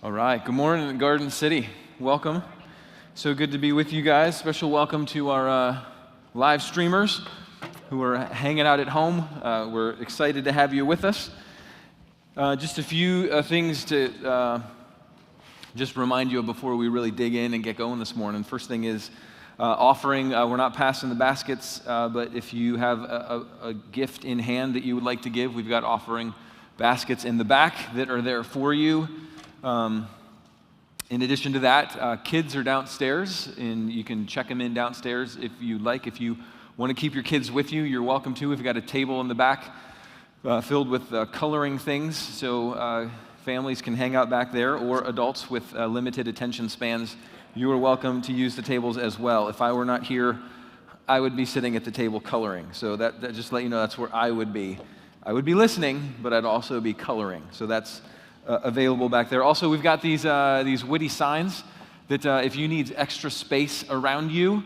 All right, good morning, Garden City. Welcome. So good to be with you guys. Special welcome to our live streamers who are hanging out at home. We're excited to have you with us. Just a few things to just remind you of before we really dig in and get going this morning. First thing is offering. We're not passing the baskets, but if you have a gift in hand that you would like to give, we've got offering baskets in the back that are there for you. In addition to that, kids are downstairs, and you can check them in downstairs if you like. If you want to keep your kids with you, you're welcome to. We've got a table in the back filled with coloring things, so families can hang out back there, or adults with limited attention spans, you are welcome to use the tables as well. If I were not here, I would be sitting at the table coloring, so that just to let you know that's where I would be. I would be listening, but I'd also be coloring, so that's available back there. Also, we've got these witty signs that if you need extra space around you,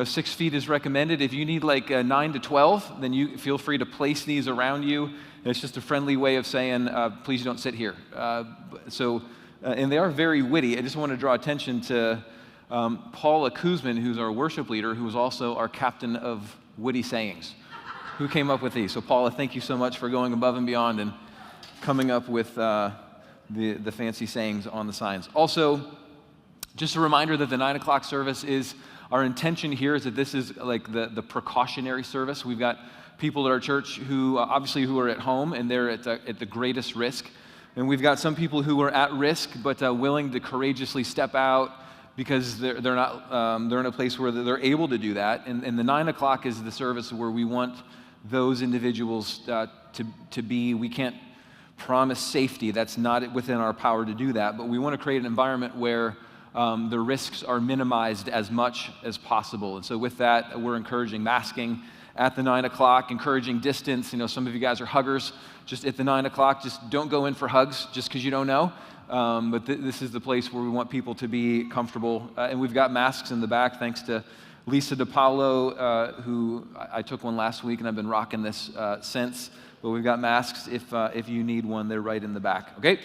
6 feet is recommended. If you need like 9 to 12, then you feel free to place these around you. It's just a friendly way of saying, please don't sit here. And they are very witty. I just want to draw attention to Paula Kuzman, who's our worship leader, who is also our captain of witty sayings, who came up with these. So Paula, thank you so much for going above and beyond and coming up with the fancy sayings on the signs. Also, just a reminder that the 9 o'clock service is, our intention here is that this is like the precautionary service. We've got people at our church who are at home and they're at the greatest risk. And we've got some people who are at risk but willing to courageously step out because they're in a place where they're able to do that. And the 9 o'clock is the service where we want those individuals to be. We can't promise safety. That's not within our power to do that, but we want to create an environment where the risks are minimized as much as possible. And so with that, we're encouraging masking at the 9 o'clock, encouraging distance. Some of you guys are huggers. Just at the 9 o'clock, just don't go in for hugs just because you don't know. But this is the place where we want people to be comfortable. And we've got masks in the back, thanks to Lisa DiPaolo, who I took one last week, and I've been rocking this since. But we've got masks if you need one. They're right in the back, okay?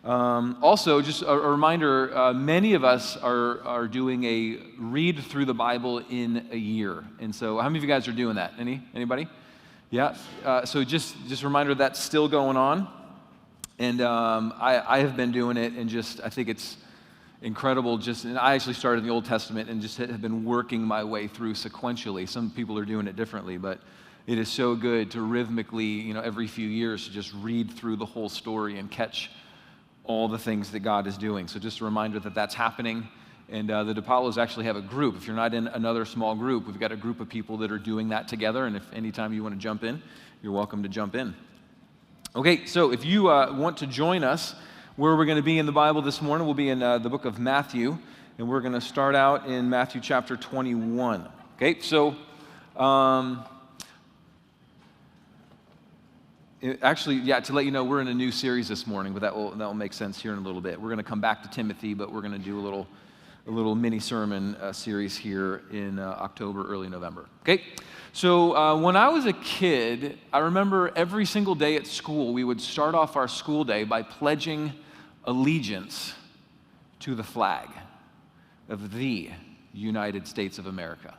Also, just a reminder, many of us are doing a read through the Bible in a year. And so how many of you guys are doing that? Anybody? Yeah? So just a reminder that's still going on. And I have been doing it, and I think it's incredible. And I actually started in the Old Testament and just have been working my way through sequentially. Some people are doing it differently, but it is so good to rhythmically, every few years, to just read through the whole story and catch all the things that God is doing. So just a reminder that that's happening. And the DiPaolos actually have a group. If you're not in another small group, we've got a group of people that are doing that together. And if anytime you want to jump in, you're welcome to jump in. Okay, so if you want to join us, where we're going to be in the Bible this morning, we'll be in the book of Matthew. And we're going to start out in Matthew chapter 21. Okay, so to let you know, we're in a new series this morning, but that will make sense here in a little bit. We're going to come back to Timothy, but we're going to do a little mini sermon series here in October, early November. Okay, so when I was a kid, I remember every single day at school, we would start off our school day by pledging allegiance to the flag of the United States of America.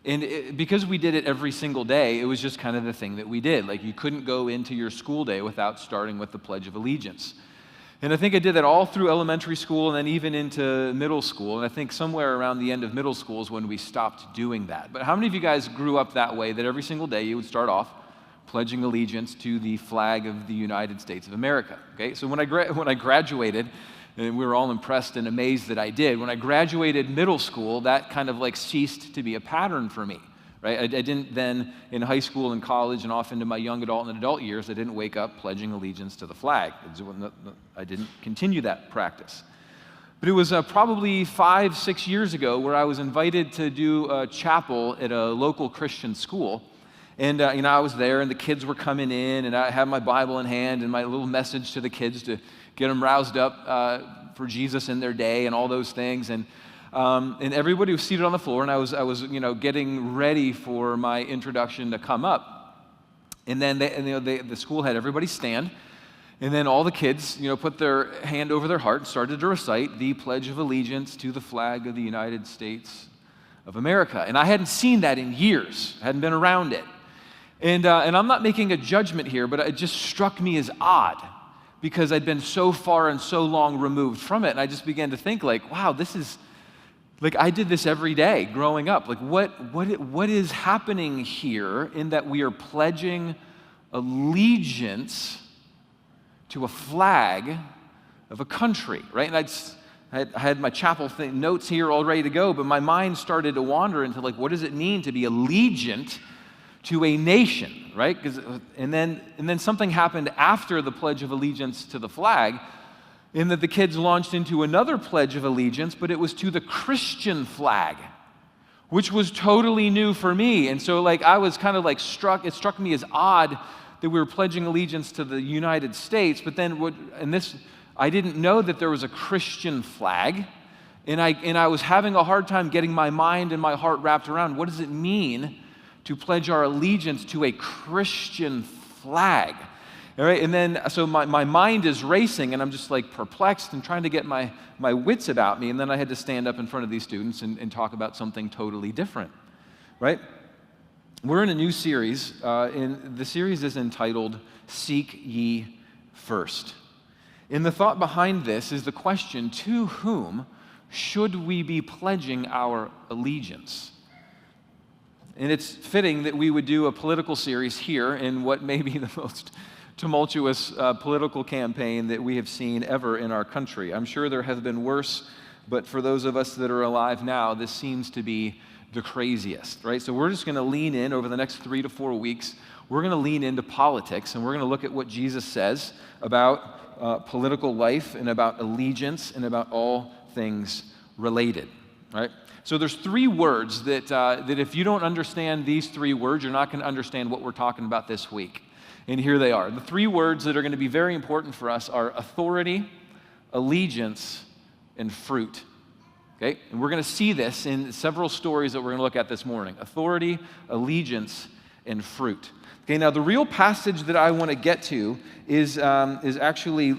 And because we did it every single day, it was just kind of the thing that we did. Like, you couldn't go into your school day without starting with the Pledge of Allegiance. And I think I did that all through elementary school and then even into middle school. And I think somewhere around the end of middle school is when we stopped doing that. But how many of you guys grew up that way, that every single day you would start off pledging allegiance to the flag of the United States of America? Okay, so when I graduated, and we were all impressed and amazed that I did. When I graduated middle school, that kind of like ceased to be a pattern for me, right? I didn't then, in high school and college and off into my young adult and adult years, I didn't wake up pledging allegiance to the flag. I didn't continue that practice. But it was probably 5-6 years ago where I was invited to do a chapel at a local Christian school. And I was there, and the kids were coming in, and I had my Bible in hand and my little message to the kids to get them roused up for Jesus in their day and all those things. And everybody was seated on the floor, and I was getting ready for my introduction to come up. And then the school had everybody stand, And then all the kids, put their hand over their heart and started to recite the Pledge of Allegiance to the flag of the United States of America. And I hadn't seen that in years, hadn't been around it. And I'm not making a judgment here, but it just struck me as odd because I'd been so far and so long removed from it. And I just began to think wow, this is, I did this every day growing up. What is happening here in that we are pledging allegiance to a flag of a country, right? And I had my chapel notes here all ready to go, but my mind started to wander into what does it mean to be allegiant to a nation, right? And then something happened after the Pledge of Allegiance to the flag, in that the kids launched into another Pledge of Allegiance, but it was to the Christian flag, which was totally new for me. And so I was kind of it struck me as odd that we were pledging allegiance to the United States, but then I didn't know that there was a Christian flag, and I was having a hard time getting my mind and my heart wrapped around what does it mean to pledge our allegiance to a Christian flag. All right, and then so my mind is racing, and I'm just perplexed and trying to get my wits about me, and then I had to stand up in front of these students and talk about something totally different, right? We're in a new series, and the series is entitled Seek Ye First. And the thought behind this is the question, to whom should we be pledging our allegiance? And it's fitting that we would do a political series here in what may be the most tumultuous political campaign that we have seen ever in our country. I'm sure there have been worse, but for those of us that are alive now, this seems to be the craziest, right? So we're just going to lean in over the next 3 to 4 weeks. We're going to lean into politics, and we're going to look at what Jesus says about political life and about allegiance and about all things related, right? So there's 3 words that if you don't understand these 3 words, you're not going to understand what we're talking about this week. And here they are. The 3 words that are going to be very important for us are authority, allegiance, and fruit. Okay? And we're going to see this in several stories that we're going to look at this morning. Authority, allegiance, and fruit. Okay, now the real passage that I want to get to is actually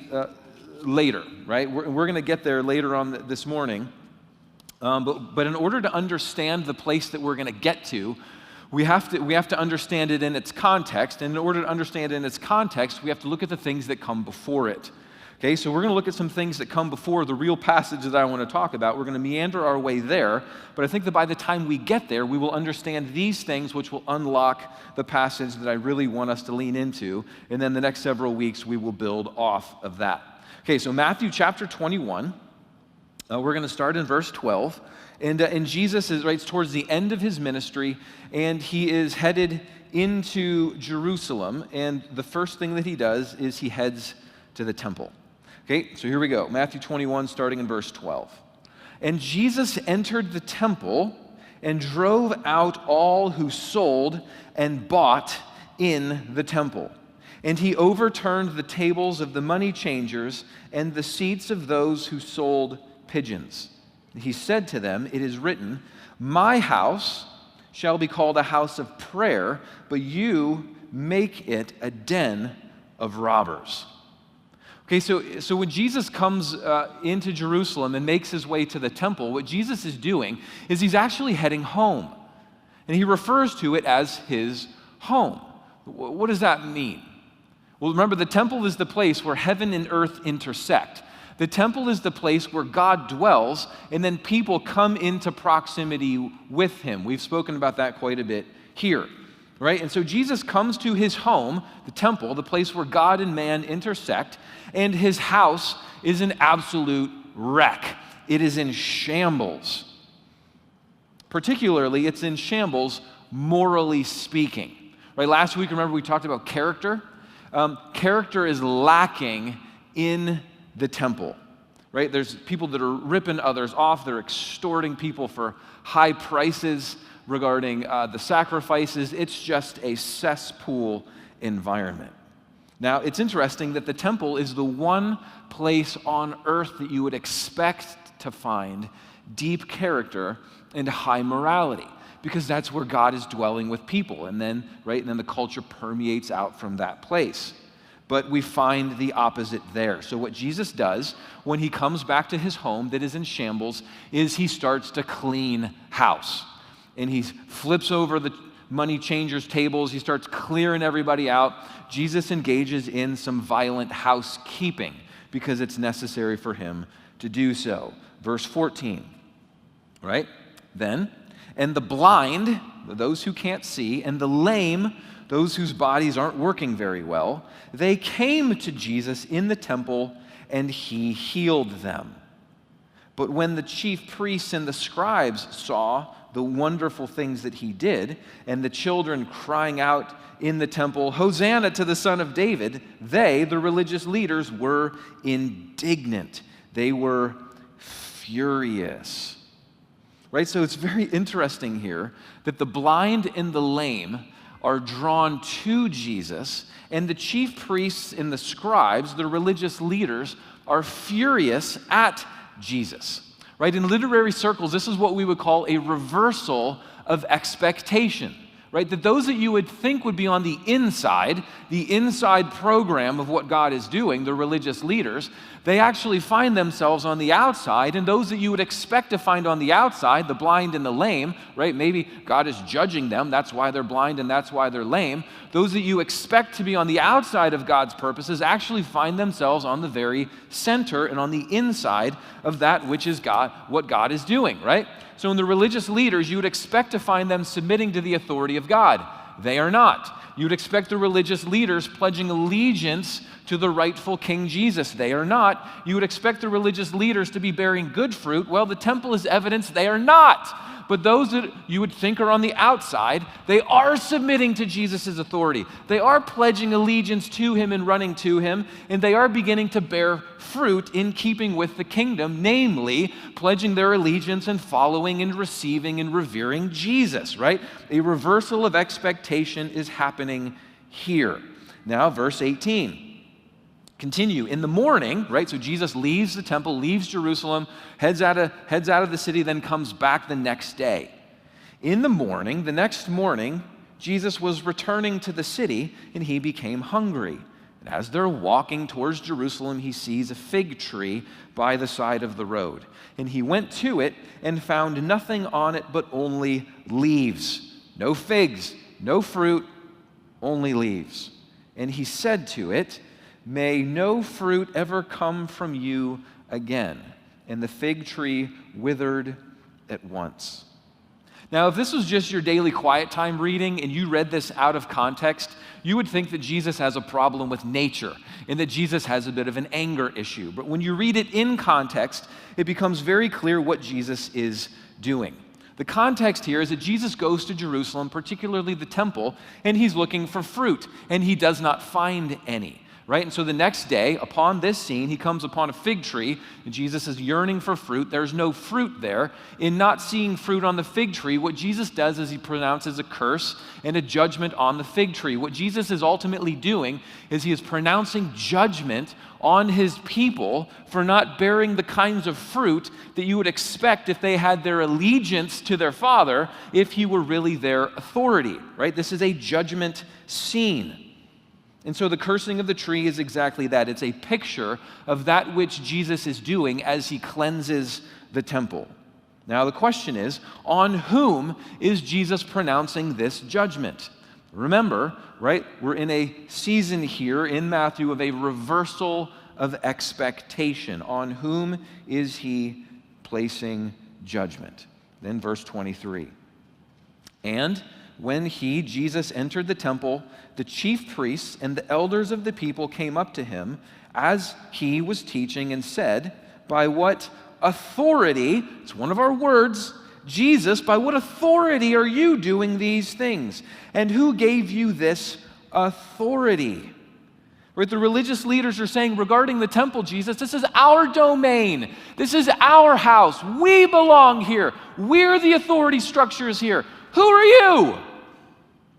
later, right? We're going to get there later on this morning. But in order to understand the place that we're going to get to, we have to understand it in its context. And in order to understand it in its context, we have to look at the things that come before it. Okay, so we're going to look at some things that come before the real passage that I want to talk about. We're going to meander our way there, but I think that by the time we get there, we will understand these things, which will unlock the passage that I really want us to lean into, and then the next several weeks, we will build off of that. Okay, so Matthew chapter 21, we're going to start in verse 12, and Jesus is right towards the end of his ministry, and he is headed into Jerusalem, and the first thing that he does is he heads to the temple. Okay, so here we go. Matthew 21, starting in verse 12. And Jesus entered the temple and drove out all who sold and bought in the temple. And he overturned the tables of the money changers and the seats of those who sold pigeons. He said to them, "It is written, 'My house shall be called a house of prayer, but you make it a den of robbers.'" Okay, so when Jesus comes into Jerusalem and makes his way to the temple, what Jesus is doing is he's actually heading home. And he refers to it as his home. What does that mean? Well, remember, the temple is the place where heaven and earth intersect. The temple is the place where God dwells, and then people come into proximity with him. We've spoken about that quite a bit here. Right? And so Jesus comes to his home, the temple, the place where God and man intersect, and his house is an absolute wreck. It is in shambles. Particularly, it's in shambles morally speaking. Right? Last week, remember, we talked about character. Character is lacking in the temple. Right? There's people that are ripping others off. They're extorting people for high prices regarding the sacrifices. It's just a cesspool environment. Now, it's interesting that the temple is the one place on earth that you would expect to find deep character and high morality, because that's where God is dwelling with people, and then the culture permeates out from that place. but we find the opposite there. So what Jesus does when he comes back to his home that is in shambles is he starts to clean house. And he flips over the money changers' tables. He starts clearing everybody out. Jesus engages in some violent housekeeping because it's necessary for him to do so. Verse 14, right? Then, and the blind, those who can't see, and the lame, those whose bodies aren't working very well, they came to Jesus in the temple, and he healed them. But when the chief priests and the scribes saw the wonderful things that he did, and the children crying out in the temple, "Hosanna to the Son of David," they, the religious leaders, were indignant. They were furious. Right? So it's very interesting here that the blind and the lame are drawn to Jesus, and the chief priests and the scribes, the religious leaders, are furious at Jesus. Right? In literary circles, this is what we would call a reversal of expectation. Right? That those that you would think would be on the inside program of what God is doing, the religious leaders, they actually find themselves on the outside, and those that you would expect to find on the outside, the blind and the lame, right? Maybe God is judging them, that's why they're blind and that's why they're lame. Those that you expect to be on the outside of God's purposes actually find themselves on the very center and on the inside of that which is God, what God is doing, right? So in the religious leaders, you would expect to find them submitting to the authority of God. They are not. You would expect the religious leaders pledging allegiance to the rightful King Jesus. They are not. You would expect the religious leaders to be bearing good fruit. Well, the temple is evidence they are not. But those that you would think are on the outside, they are submitting to Jesus' authority. They are pledging allegiance to him and running to him, and they are beginning to bear fruit in keeping with the kingdom, namely pledging their allegiance and following and receiving and revering Jesus, right? A reversal of expectation is happening here. Now, verse 18. Continue. In the morning, right? So Jesus leaves the temple, leaves Jerusalem, heads out of the city, then comes back the next day. In the morning, the next morning, Jesus was returning to the city, and he became hungry. And as they're walking towards Jerusalem, he sees a fig tree by the side of the road. And he went to it and found nothing on it but only leaves. No figs, no fruit, only leaves. And he said to it, "May no fruit ever come from you again." And the fig tree withered at once. Now, if this was just your daily quiet time reading and you read this out of context, you would think that Jesus has a problem with nature and that Jesus has a bit of an anger issue. But when you read it in context, it becomes very clear what Jesus is doing. The context here is that Jesus goes to Jerusalem, particularly the temple, and he's looking for fruit, and he does not find any. Right? And so the next day, upon this scene, he comes upon a fig tree, and Jesus is yearning for fruit. There's no fruit there. In not seeing fruit on the fig tree, what Jesus does is he pronounces a curse and a judgment on the fig tree. What Jesus is ultimately doing is he is pronouncing judgment on his people for not bearing the kinds of fruit that you would expect if they had their allegiance to their Father, if he were really their authority. Right? This is a judgment scene. And so the cursing of the tree is exactly that. It's a picture of that which Jesus is doing as he cleanses the temple. Now the question is, on whom is Jesus pronouncing this judgment? Remember, right, we're in a season here in Matthew of a reversal of expectation. On whom is he placing judgment? Then verse 23. And when he, Jesus, entered the temple, the chief priests and the elders of the people came up to him as he was teaching and said, "By what authority," it's one of our words, "Jesus, by what authority are you doing these things? And who gave you this authority?" Right, the religious leaders are saying regarding the temple, Jesus, this is our domain. This is our house. We belong here. We're the authority structures here. Who are you?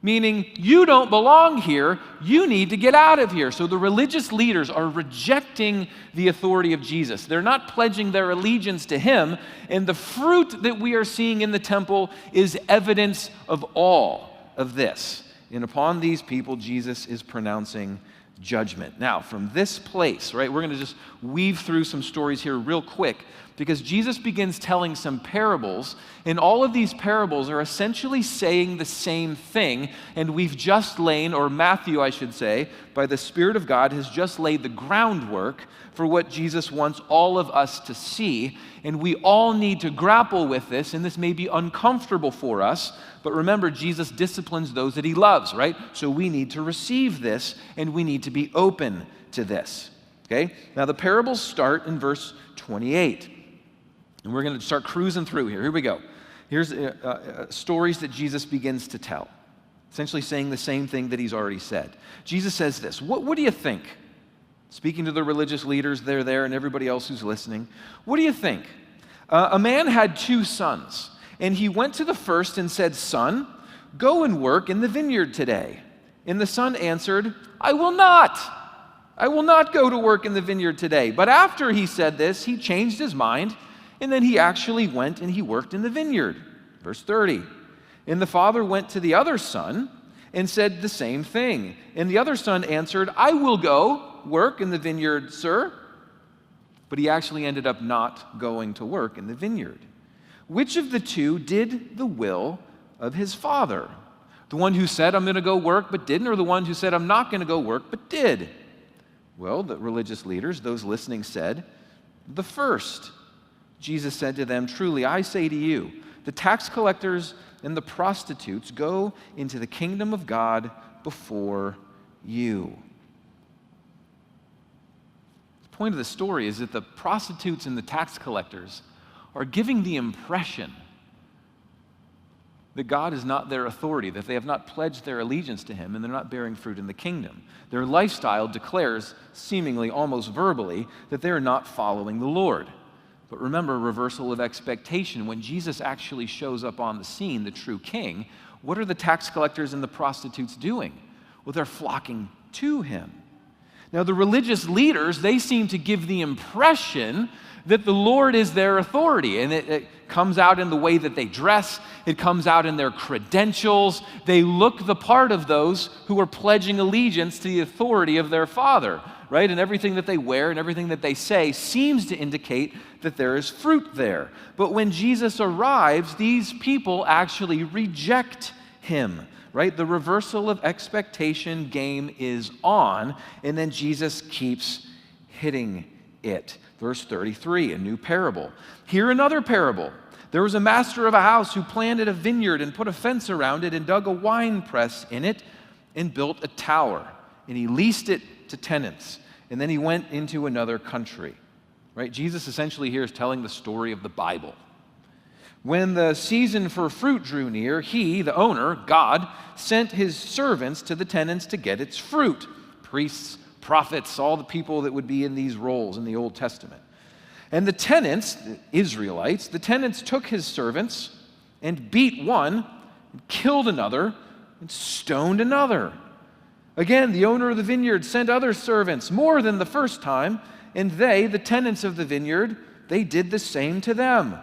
Meaning, you don't belong here, you need to get out of here. So the religious leaders are rejecting the authority of Jesus. They're not pledging their allegiance to him, and the fruit that we are seeing in the temple is evidence of all of this. And upon these people, Jesus is pronouncing judgment. Now, from this place, right, we're going to just weave through some stories here real quick because Jesus begins telling some parables, and all of these parables are essentially saying the same thing, and we've just laid, or Matthew, I should say, by the Spirit of God, has just laid the groundwork for what Jesus wants all of us to see, and we all need to grapple with this, and this may be uncomfortable for us, but remember, Jesus disciplines those that he loves, right? So we need to receive this, and we need to be open to this, okay? Now, the parables start in verse 28, and we're going to start cruising through here. Here we go. Here's stories that Jesus begins to tell, essentially saying the same thing that he's already said. Jesus says this, what do you think? Speaking to the religious leaders, they're there, and everybody else who's listening. What do you think? A man had 2 sons, and he went to the first and said, "Son, go and work in the vineyard today." And the son answered, "I will not. I will not go to work in the vineyard today." But after he said this, he changed his mind, and then he actually went and he worked in the vineyard. Verse 30. And the father went to the other son and said the same thing. And the other son answered, "I will go work in the vineyard, sir." But he actually ended up not going to work in the vineyard. Which of the 2 did the will of his father? The one who said, "I'm going to go work," but didn't, or the one who said, "I'm not going to go work," but did? Well, the religious leaders, those listening, said, "The first." Jesus said to them, "Truly, I say to you, the tax collectors and the prostitutes go into the kingdom of God before you." The point of the story is that the prostitutes and the tax collectors are giving the impression that God is not their authority, that they have not pledged their allegiance to him, and they're not bearing fruit in the kingdom. Their lifestyle declares, seemingly almost verbally, that they are not following the Lord. But remember, reversal of expectation. When Jesus actually shows up on the scene, the true king, what are the tax collectors and the prostitutes doing? Well, they're flocking to him. Now, the religious leaders, they seem to give the impression that the Lord is their authority, and it comes out in the way that they dress. It comes out in their credentials. They look the part of those who are pledging allegiance to the authority of their Father, right? And everything that they wear and everything that they say seems to indicate that there is fruit there. But when Jesus arrives, these people actually reject him, right? The reversal of expectation game is on, and then Jesus keeps hitting it. Verse 33, a new parable. Hear another parable. There was a master of a house who planted a vineyard and put a fence around it and dug a wine press in it and built a tower. And he leased it to tenants. And then he went into another country. Right? Jesus essentially here is telling the story of the Bible. When the season for fruit drew near, he, the owner, God, sent his servants to the tenants to get its fruit. Priests, prophets, all the people that would be in these roles in the Old Testament. And the tenants, the Israelites, the tenants took his servants and beat one, and killed another, and stoned another. Again, the owner of the vineyard sent other servants, more than the first time, and they, the tenants of the vineyard, they did the same to them.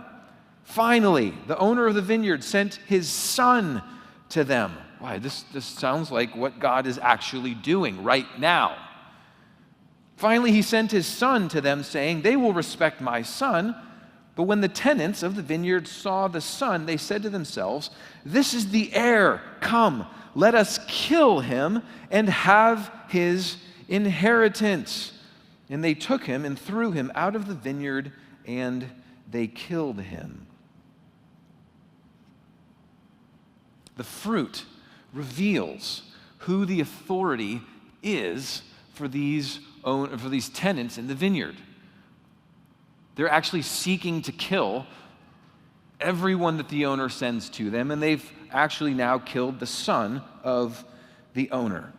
Finally, the owner of the vineyard sent his son to them. Why, this sounds like what God is actually doing right now. Finally, he sent his son to them, saying, "They will respect my son." But when the tenants of the vineyard saw the son, they said to themselves, "This is the heir. Come, let us kill him and have his inheritance." And they took him and threw him out of the vineyard, and they killed him. The fruit reveals who the authority is for these tenants in the vineyard. They're actually seeking to kill everyone that the owner sends to them, and they've actually now killed the son of the owner.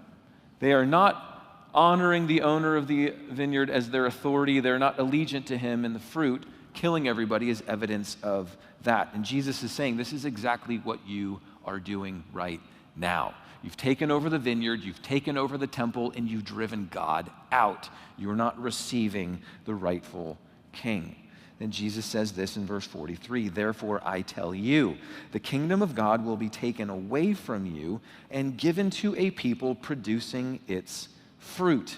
They are not honoring the owner of the vineyard as their authority. They're not allegiant to him, and the fruit, killing everybody, is evidence of that. And Jesus is saying, this is exactly what you are doing right now. You've taken over the vineyard, you've taken over the temple, and you've driven God out. You're not receiving the rightful king. Then Jesus says this in verse 43, "Therefore I tell you, the kingdom of God will be taken away from you and given to a people producing its fruit,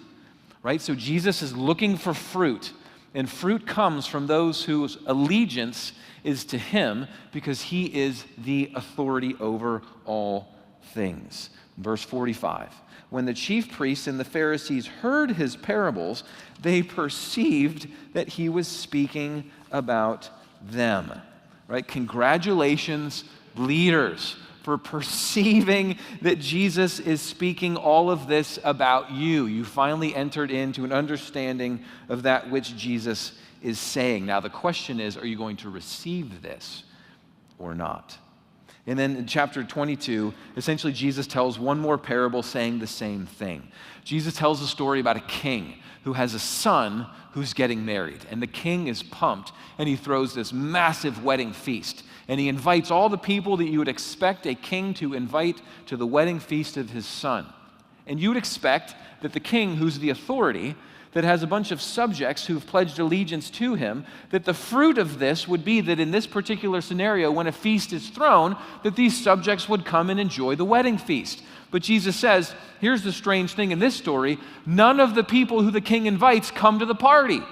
right? So Jesus is looking for fruit, and fruit comes from those whose allegiance is to him because he is the authority over all things. Verse 45, when the chief priests and the Pharisees heard his parables, they perceived that he was speaking about them, right? Congratulations, leaders, for perceiving that Jesus is speaking all of this about you. You finally entered into an understanding of that which Jesus is saying. Now the question is, are you going to receive this or not? And then in chapter 22, essentially Jesus tells one more parable saying the same thing. Jesus tells a story about a king who has a son who's getting married. And the king is pumped, and he throws this massive wedding feast. And he invites all the people that you would expect a king to invite to the wedding feast of his son. And you would expect that the king, who's the authority, that has a bunch of subjects who've pledged allegiance to him, that the fruit of this would be that in this particular scenario, when a feast is thrown, that these subjects would come and enjoy the wedding feast. But Jesus says, here's the strange thing in this story, none of the people who the king invites come to the party.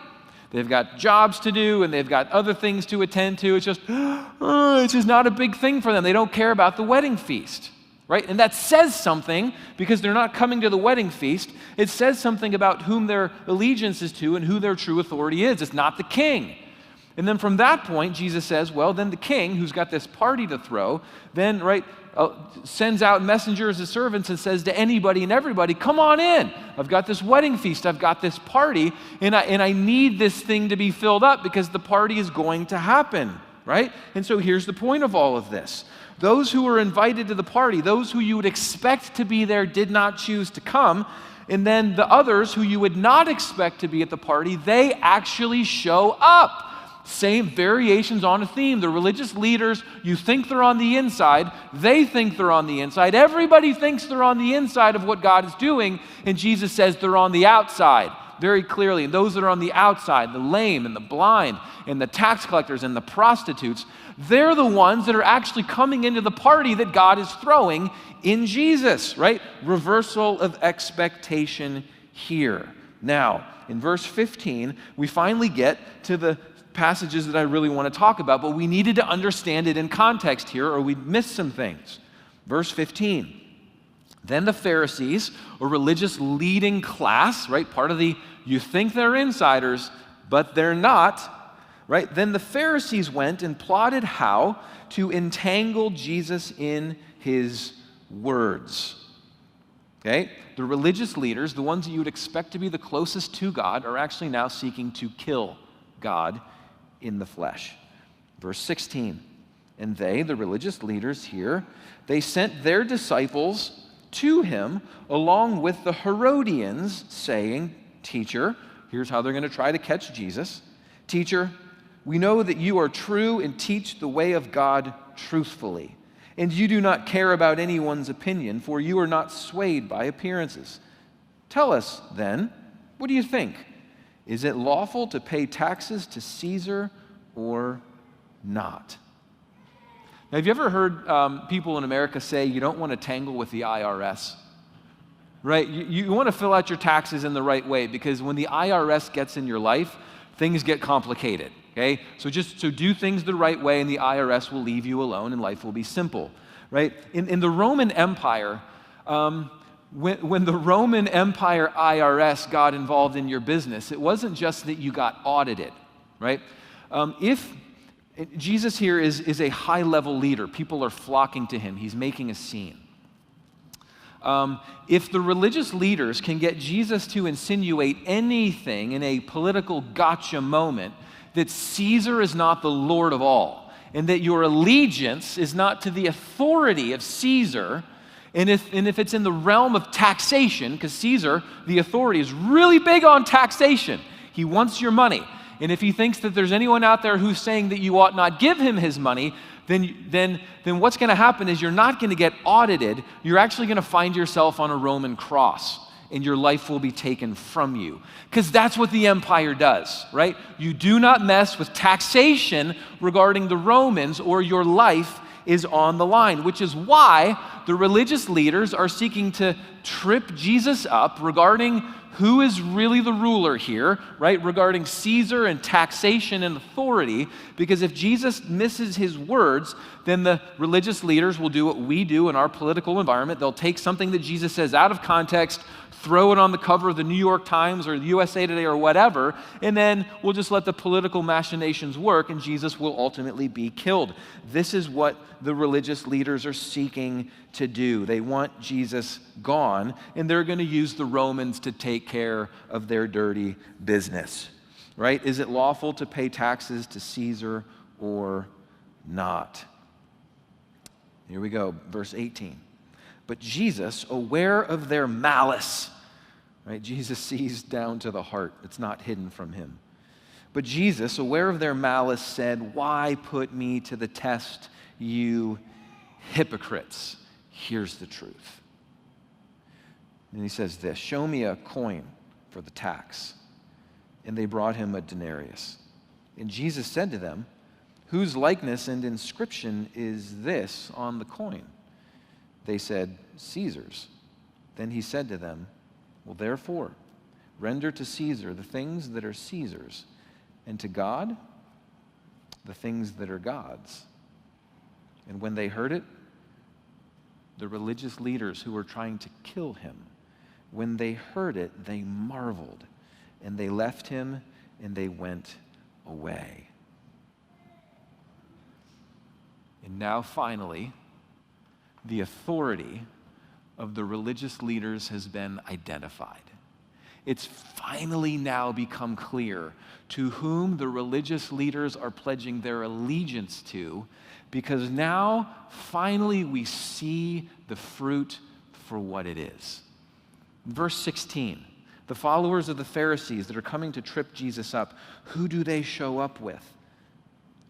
They've got jobs to do and they've got other things to attend to. It's just not a big thing for them. They don't care about the wedding feast, right? And that says something because they're not coming to the wedding feast. It says something about whom their allegiance is to and who their true authority is. It's not the king. And then from that point, Jesus says, well, then the king, who's got this party to throw, then, right, sends out messengers as servants and says to anybody and everybody, come on in. I've got this wedding feast. I've got this party, and I need this thing to be filled up because the party is going to happen, right? And so here's the point of all of this. Those who were invited to the party, those who you would expect to be there did not choose to come. And then the others who you would not expect to be at the party, they actually show up. Same variations on a theme. The religious leaders, you think they're on the inside, they think they're on the inside. Everybody thinks they're on the inside of what God is doing, and Jesus says they're on the outside very clearly. And those that are on the outside, the lame and the blind and the tax collectors and the prostitutes, they're the ones that are actually coming into the party that God is throwing in Jesus, right? Reversal of expectation here. Now, in verse 15, we finally get to the passages that I really want to talk about, but we needed to understand it in context here or we'd miss some things. Verse 15, then the Pharisees, or religious leading class, right, part of the, you think they're insiders, but they're not, right? Then the Pharisees went and plotted how to entangle Jesus in his words. Okay? The religious leaders, the ones that you would expect to be the closest to God, are actually now seeking to kill God in the flesh. Verse 16, and they, the religious leaders here, they sent their disciples to him along with the Herodians, saying, Teacher, here's how they're going to try to catch Jesus. Teacher, we know that you are true and teach the way of God truthfully, and you do not care about anyone's opinion, for you are not swayed by appearances. Tell us, then, what do you think? Is it lawful to pay taxes to Caesar or not? Now, have you ever heard people in America say you don't want to tangle with the IRS? Right? You want to fill out your taxes in the right way because when the IRS gets in your life, things get complicated. Okay? So do things the right way and the IRS will leave you alone and life will be simple. Right? In the Roman Empire, when the Roman Empire IRS got involved in your business, it wasn't just that you got audited, right? If Jesus here is a high-level leader, people are flocking to him. He's making a scene. If the religious leaders can get Jesus to insinuate anything in a political gotcha moment, that Caesar is not the Lord of all, and that your allegiance is not to the authority of Caesar, and if it's in the realm of taxation, because Caesar, the authority, is really big on taxation. He wants your money. And if he thinks that there's anyone out there who's saying that you ought not give him his money, then what's going to happen is you're not going to get audited. You're actually going to find yourself on a Roman cross, and your life will be taken from you. Because that's what the empire does, right? You do not mess with taxation regarding the Romans, or your life is on the line, which is why the religious leaders are seeking to trip Jesus up regarding who is really the ruler here, right? Regarding Caesar and taxation and authority, because if Jesus misses his words, then the religious leaders will do what we do in our political environment. They'll take something that Jesus says out of context, throw it on the cover of the New York Times or the USA Today or whatever, and then we'll just let the political machinations work and Jesus will ultimately be killed. This is what the religious leaders are seeking to do. They want Jesus gone, and they're going to use the Romans to take care of their dirty business, right? Is it lawful to pay taxes to Caesar or not? Here we go, verse 18. But Jesus, aware of their malice, right? Jesus sees down to the heart. It's not hidden from him. But Jesus, aware of their malice, said, "Why put me to the test, you hypocrites? Here's the truth." And he says this, "Show me a coin for the tax." And they brought him a denarius. And Jesus said to them, "Whose likeness and inscription is this on the coin?" They said, "Caesar's." Then he said to them, "Well, therefore, render to Caesar the things that are Caesar's, and to God the things that are God's." And when they heard it, the religious leaders who were trying to kill him, when they heard it, they marveled, and they left him, and they went away. And now finally, the authority of the religious leaders has been identified. It's finally now become clear to whom the religious leaders are pledging their allegiance to, because now finally we see the fruit for what it is. Verse 16, the followers of the Pharisees that are coming to trip Jesus up, who do they show up with?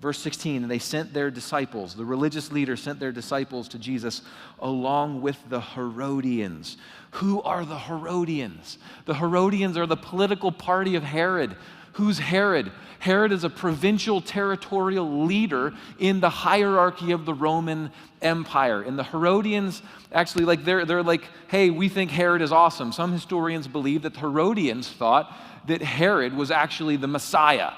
Verse 16, and they sent their disciples, the religious leaders sent their disciples to Jesus along with the Herodians. Who are the Herodians? The Herodians are the political party of Herod. Who's Herod? Herod is a provincial territorial leader in the hierarchy of the Roman Empire. And the Herodians, actually, they're like, hey, we think Herod is awesome. Some historians believe that the Herodians thought that Herod was actually the Messiah.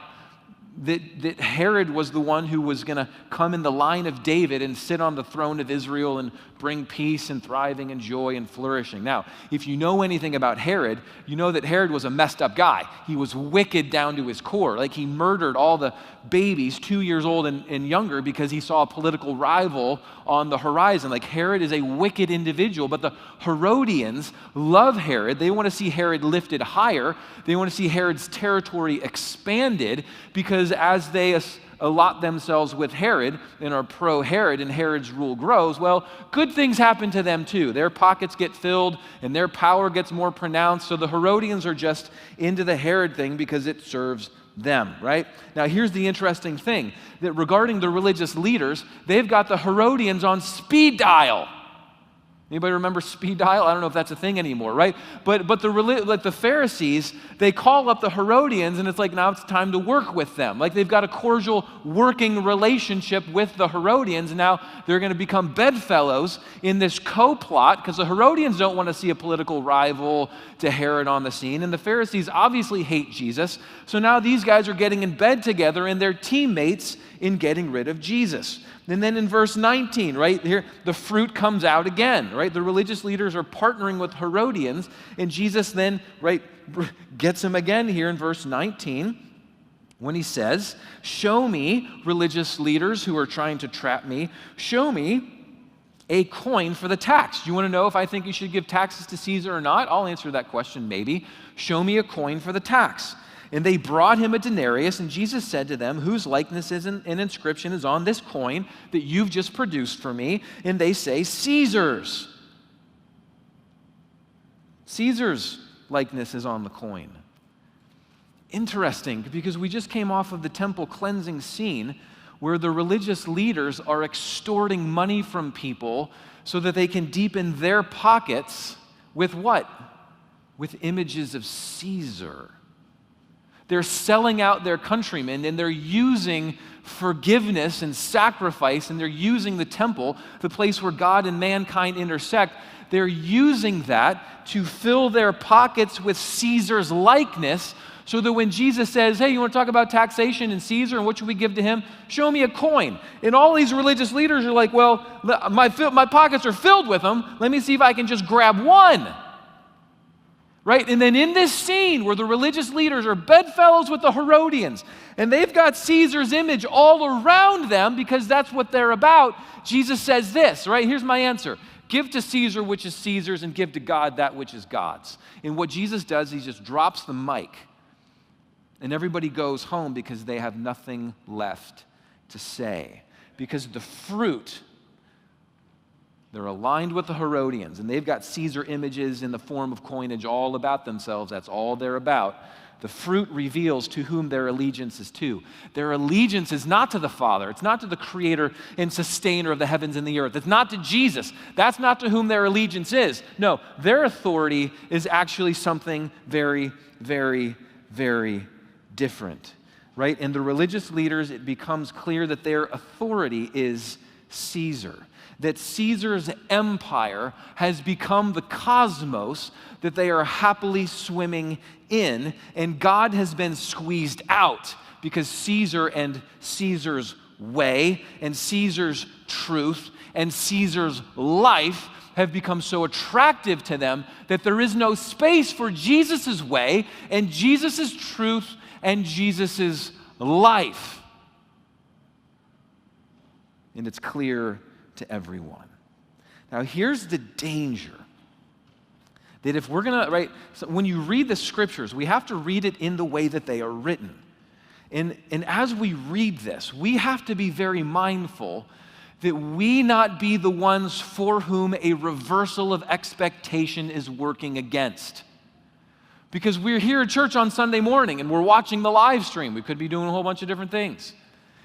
That Herod was the one who was going to come in the line of David and sit on the throne of Israel and bring peace and thriving and joy and flourishing. Now, if you know anything about Herod, you know that Herod was a messed up guy. He was wicked down to his core. Like, he murdered all the babies 2 years old and younger because he saw a political rival on the horizon. Like, Herod is a wicked individual, but the Herodians love Herod. They want to see Herod lifted higher. They want to see Herod's territory expanded, because as they allot themselves with Herod and are pro-Herod and Herod's rule grows, well, good things happen to them too. Their pockets get filled and their power gets more pronounced. So the Herodians are just into the Herod thing because it serves them, right? Now, here's the interesting thing, that regarding the religious leaders, they've got the Herodians on speed dial. Anybody remember speed dial? I don't know if that's a thing anymore, right? But the Pharisees, they call up the Herodians, and it's like, now it's time to work with them. Like, they've got a cordial working relationship with the Herodians, and now they're going to become bedfellows in this co-plot, because the Herodians don't want to see a political rival to Herod on the scene, and the Pharisees obviously hate Jesus. So now these guys are getting in bed together, and they're teammates in getting rid of Jesus. And then in verse 19, right here, the fruit comes out again, right? The religious leaders are partnering with Herodians, and Jesus then, right, gets them again here in verse 19 when he says, "Show me," religious leaders who are trying to trap me, "show me a coin for the tax." You want to know if I think you should give taxes to Caesar or not? I'll answer that question maybe. "Show me a coin for the tax." And they brought him a denarius, and Jesus said to them, "Whose likeness and inscription is on this coin that you've just produced for me?" And they say, "Caesar's." Caesar's likeness is on the coin. Interesting, because we just came off of the temple cleansing scene where the religious leaders are extorting money from people so that they can deepen their pockets with what? With images of Caesar. they're selling out their countrymen, and they're using forgiveness and sacrifice, and they're using the temple, the place where God and mankind intersect. They're using that to fill their pockets with Caesar's likeness, so that when Jesus says, hey, you want to talk about taxation and Caesar and what should we give to him? Show me a coin. And all these religious leaders are like, well, my pockets are filled with them. Let me see if I can just grab one. Right? And then in this scene where the religious leaders are bedfellows with the Herodians, and they've got Caesar's image all around them because that's what they're about, Jesus says this, right? Here's my answer. Give to Caesar which is Caesar's, and give to God that which is God's. And what Jesus does, he just drops the mic. And everybody goes home because they have nothing left to say. Because the fruit, they're aligned with the Herodians, and they've got Caesar images in the form of coinage all about themselves. That's all they're about. The fruit reveals to whom their allegiance is to. Their allegiance is not to the Father. It's not to the creator and sustainer of the heavens and the earth. It's not to Jesus. That's not to whom their allegiance is. No, their authority is actually something very, very, very different, right? And the religious leaders, it becomes clear that their authority is Caesar, that Caesar's empire has become the cosmos that they are happily swimming in, and God has been squeezed out because Caesar and Caesar's way and Caesar's truth and Caesar's life have become so attractive to them that there is no space for Jesus' way and Jesus' truth and Jesus' life. And it's clear to everyone. Now, here's the danger. That if we're going to, right, so when you read the scriptures, we have to read it in the way that they are written. And as we read this, we have to be very mindful that we not be the ones for whom a reversal of expectation is working against. Because we're here at church on Sunday morning and we're watching the live stream. We could be doing a whole bunch of different things.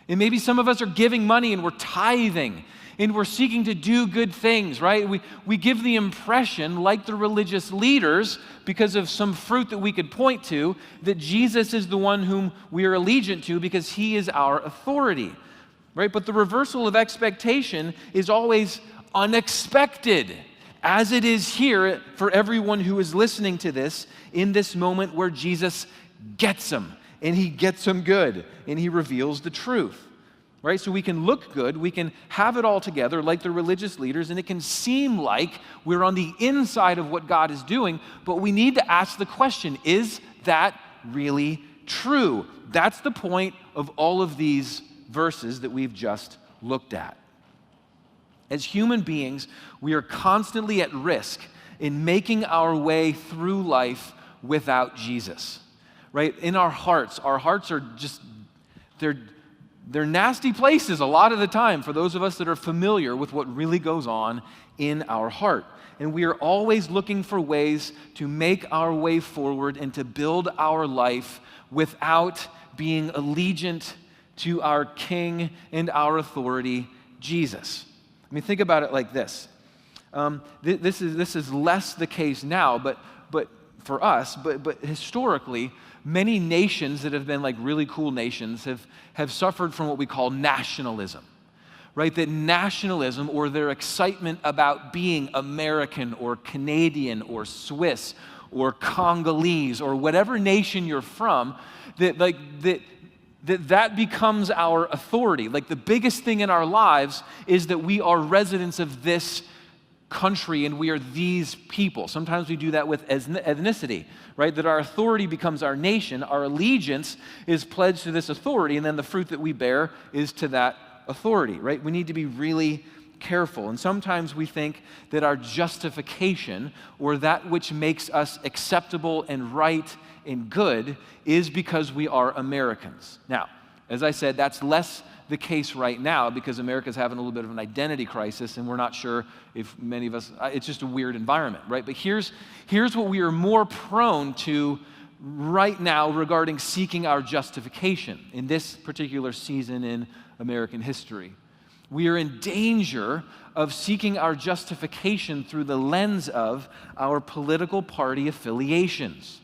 And maybe some of us are giving money and we're tithing and we're seeking to do good things, right? We give the impression, like the religious leaders, because of some fruit that we could point to, that Jesus is the one whom we are allegiant to because he is our authority, right? But the reversal of expectation is always unexpected, as it is here for everyone who is listening to this in this moment where Jesus gets them, and he gets them good, and he reveals the truth. Right? So we can look good, we can have it all together like the religious leaders, and it can seem like we're on the inside of what God is doing, but we need to ask the question, is that really true? That's the point of all of these verses that we've just looked at. As human beings, we are constantly at risk in making our way through life without Jesus. Right? In our hearts are just, they're nasty places a lot of the time for those of us that are familiar with what really goes on in our heart. And we are always looking for ways to make our way forward and to build our life without being allegiant to our King and our authority, Jesus. I mean, think about it like this. This is less the case now, but for us, but historically, many nations that have been like really cool nations have suffered from what we call nationalism, right? That nationalism, or their excitement about being American or Canadian or Swiss or Congolese or whatever nation you're from, that becomes our authority. Like the biggest thing in our lives is that we are residents of this country and we are these people. Sometimes we do that with ethnicity, right? That our authority becomes our nation, our allegiance is pledged to this authority, and then the fruit that we bear is to that authority, right? We need to be really careful. And sometimes we think that our justification, or that which makes us acceptable and right and good, is because we are Americans. Now, as I said, that's less the case right now because America's having a little bit of an identity crisis, and we're not sure if many of us, it's just a weird environment, right? But here's what we are more prone to right now regarding seeking our justification in this particular season in American history. We are in danger of seeking our justification through the lens of our political party affiliations.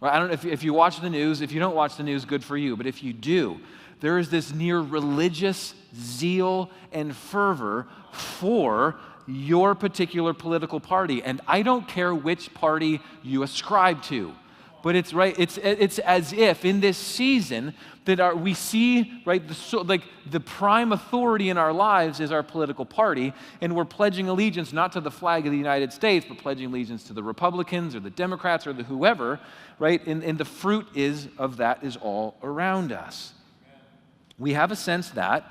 Right? I don't know if you watch the news. If you don't watch the news, good for you. But if you do, there is this near religious zeal and fervor for your particular political party. And I don't care which party you ascribe to. But it's right. It's as if in this season that we see the prime authority in our lives is our political party, and we're pledging allegiance not to the flag of the United States, but pledging allegiance to the Republicans or the Democrats or the whoever, right? And the fruit of that is all around us. We have a sense that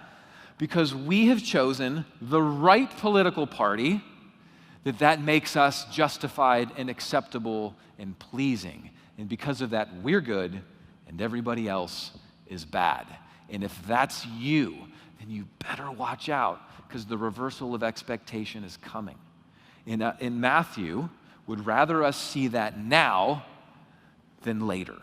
because we have chosen the right political party, that makes us justified and acceptable and pleasing. And because of that, we're good and everybody else is bad. And if that's you, then you better watch out because the reversal of expectation is coming. And Matthew would rather us see that now than later,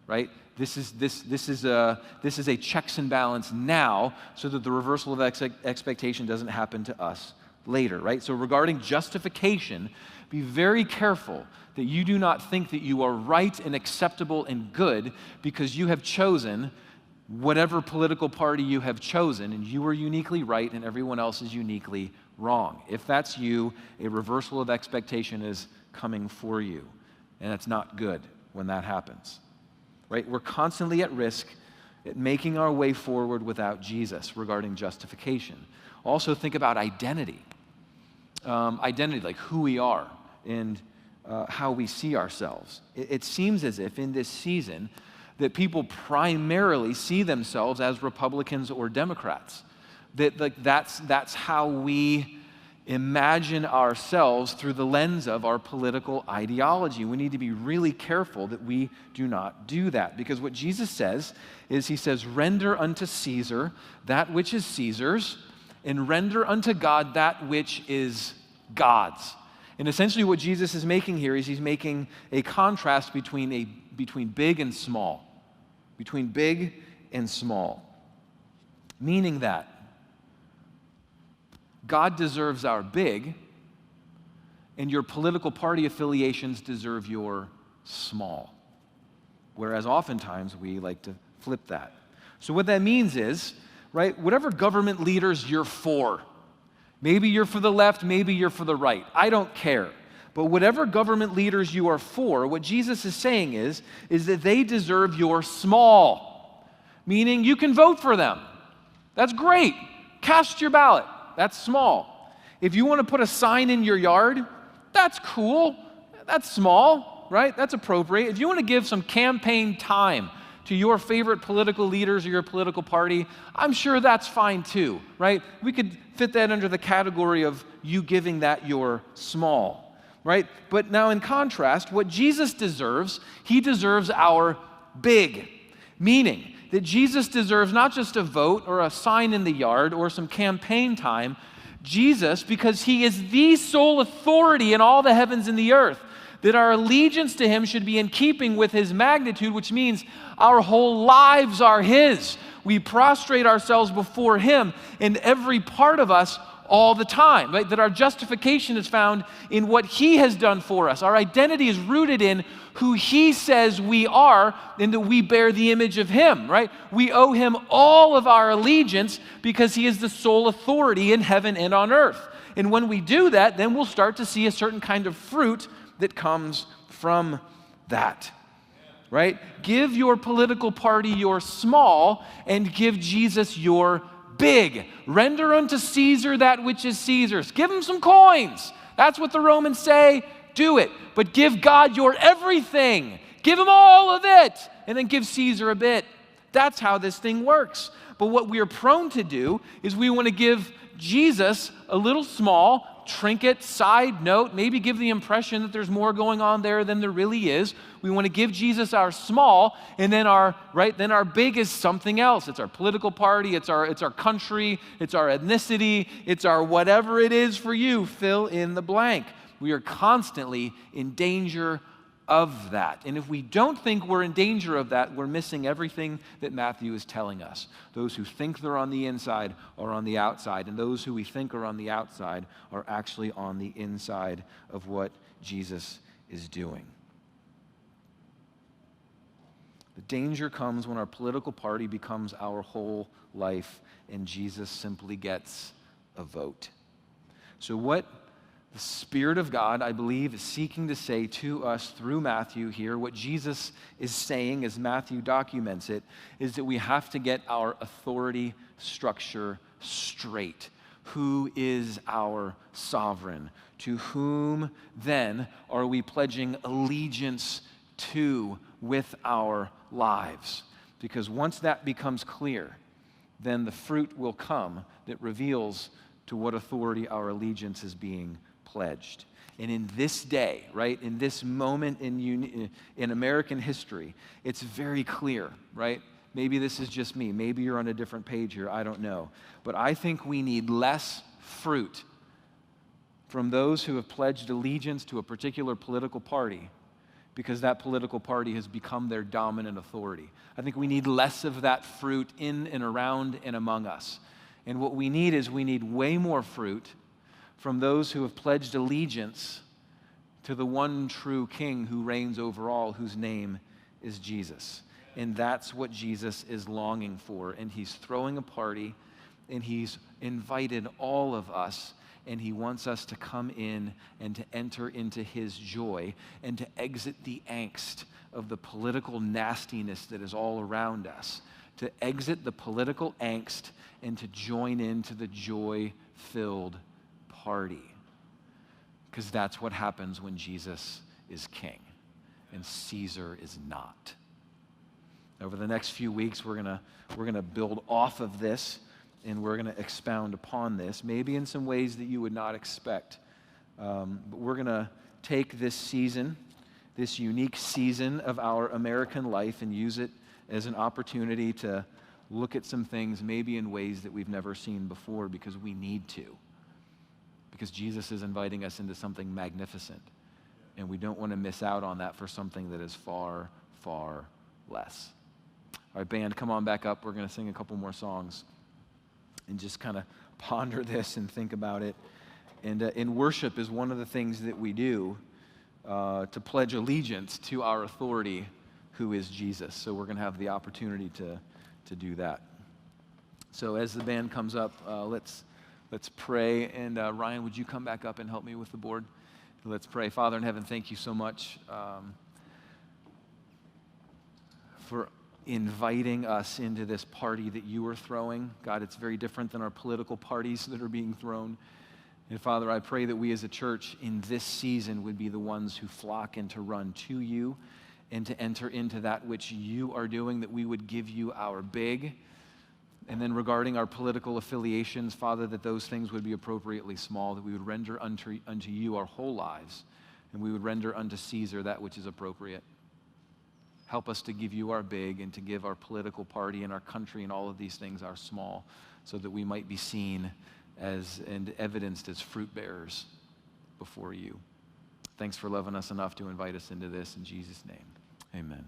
right? This is a checks and balance now so that the reversal of expectation doesn't happen to us later, right? So regarding justification, be very careful that you do not think that you are right and acceptable and good because you have chosen whatever political party you have chosen, and you are uniquely right and everyone else is uniquely wrong. If that's you, a reversal of expectation is coming for you, and it's not good when that happens, right? We're constantly at risk at making our way forward without Jesus regarding justification. Also think about identity. Identity, like who we are and how we see ourselves. It seems as if in this season that people primarily see themselves as Republicans or Democrats. That's how we imagine ourselves through the lens of our political ideology. We need to be really careful that we do not do that, because what Jesus says is, he says, render unto Caesar that which is Caesar's, and render unto God that which is God's. And essentially what Jesus is making here is he's making a contrast between big and small. Between big and small. Meaning that God deserves our big, and your political party affiliations deserve your small. Whereas oftentimes we like to flip that. So what that means is, right, whatever government leaders you're for, maybe you're for the left, maybe you're for the right, I don't care. But whatever government leaders you are for, what Jesus is saying is that they deserve your small. Meaning you can vote for them. That's great. Cast your ballot. That's small. If you want to put a sign in your yard, that's cool. That's small, right? That's appropriate. If you want to give some campaign time to your favorite political leaders or your political party, I'm sure that's fine too, right? We could fit that under the category of you giving that your small, right? But now in contrast, what Jesus deserves, he deserves our big, meaning that Jesus deserves not just a vote or a sign in the yard or some campaign time. Jesus, because he is the sole authority in all the heavens and the earth, that our allegiance to him should be in keeping with his magnitude, which means our whole lives are his. We prostrate ourselves before him in every part of us all the time, right? That our justification is found in what he has done for us. Our identity is rooted in who he says we are, and that we bear the image of him, right? We owe him all of our allegiance because he is the sole authority in heaven and on earth. And when we do that, then we'll start to see a certain kind of fruit that comes from that, right? Give your political party your small and give Jesus your big. Render unto Caesar that which is Caesar's. Give him some coins. That's what the Romans say. Do it. But give God your everything. Give him all of it. And then give Caesar a bit. That's how this thing works. But what we are prone to do is we want to give Jesus a little small trinket, side note, maybe give the impression that there's more going on there than there really is. We want to give Jesus our small, and then our big is something else. It's our political party, it's our country, it's our ethnicity, it's our whatever it is for you, fill in the blank. We are constantly in danger of that. And if we don't think we're in danger of that, we're missing everything that Matthew is telling us. Those who think they're on the inside are on the outside, and those who we think are on the outside are actually on the inside of what Jesus is doing. The danger comes when our political party becomes our whole life and Jesus simply gets a vote. So what the Spirit of God, I believe, is seeking to say to us through Matthew here, what Jesus is saying as Matthew documents it, is that we have to get our authority structure straight. Who is our sovereign? To whom then are we pledging allegiance to with our lives? Because once that becomes clear, then the fruit will come that reveals to what authority our allegiance is being pledged. And in this day, right, in this moment in American history, it's very clear, right? Maybe this is just me. Maybe you're on a different page here. I don't know. But I think we need less fruit from those who have pledged allegiance to a particular political party because that political party has become their dominant authority. I think we need less of that fruit in and around and among us. And what we need is we need way more fruit from those who have pledged allegiance to the one true King who reigns over all, whose name is Jesus. And that's what Jesus is longing for. And he's throwing a party, and he's invited all of us, and he wants us to come in and to enter into his joy and to exit the angst of the political nastiness that is all around us, to exit the political angst and to join into the joy-filled party. Because that's what happens when Jesus is king and Caesar is not. Over the next few weeks, we're gonna build off of this, and we're going to expound upon this, maybe in some ways that you would not expect. But we're going to take this season, this unique season of our American life, and use it as an opportunity to look at some things maybe in ways that we've never seen before, because we need to. Because Jesus is inviting us into something magnificent, and we don't want to miss out on that for something that is far, far less. All right, band, come on back up. We're going to sing a couple more songs and just kind of ponder this and think about it. And worship is one of the things that we do to pledge allegiance to our authority, who is Jesus. So we're going to have the opportunity to do that. So as the band comes up, let's pray. And Ryan, would you come back up and help me with the board? Let's pray. Father in heaven, thank you so much for inviting us into this party that you are throwing. God, it's very different than our political parties that are being thrown. And Father, I pray that we as a church in this season would be the ones who flock and to run to you and to enter into that which you are doing, that we would give you our big. And then regarding our political affiliations, Father, that those things would be appropriately small, that we would render unto you our whole lives, and we would render unto Caesar that which is appropriate. Help us to give you our big and to give our political party and our country and all of these things our small, so that we might be seen as and evidenced as fruit bearers before you. Thanks for loving us enough to invite us into this. In Jesus' name, amen.